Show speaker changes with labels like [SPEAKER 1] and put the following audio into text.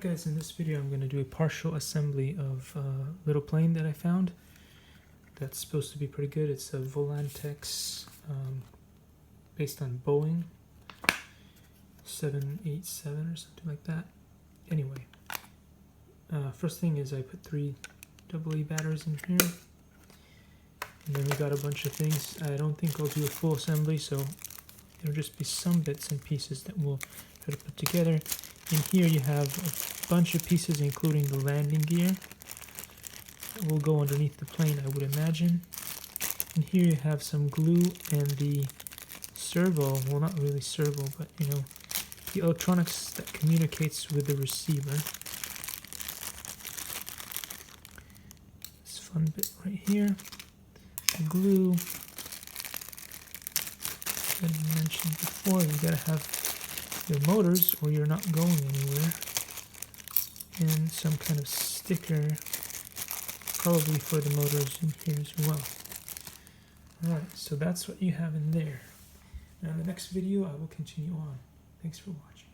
[SPEAKER 1] Guys, in this video I'm going to do a partial assembly of a little plane that I found that's supposed to be pretty good. It's a Volantex based on Boeing 787 or something like that. Anyway, first thing is I put 3 AA batteries in here, and then we got a bunch of things. I don't think I'll do a full assembly, so there'll just be some bits and pieces that we'll try to put together. In here you have a bunch of pieces, including the landing gear that will go underneath the plane, I would imagine. And here you have some glue and the servo, well, not really servo, but you know, the electronics that communicates with the receiver. This fun bit right here, the glue. As I mentioned before, you gotta have your motors or you're not going anywhere, and some kind of sticker, probably for the motors in here as well. Alright, so that's what you have in there. Now in the next video I will continue on. Thanks for watching.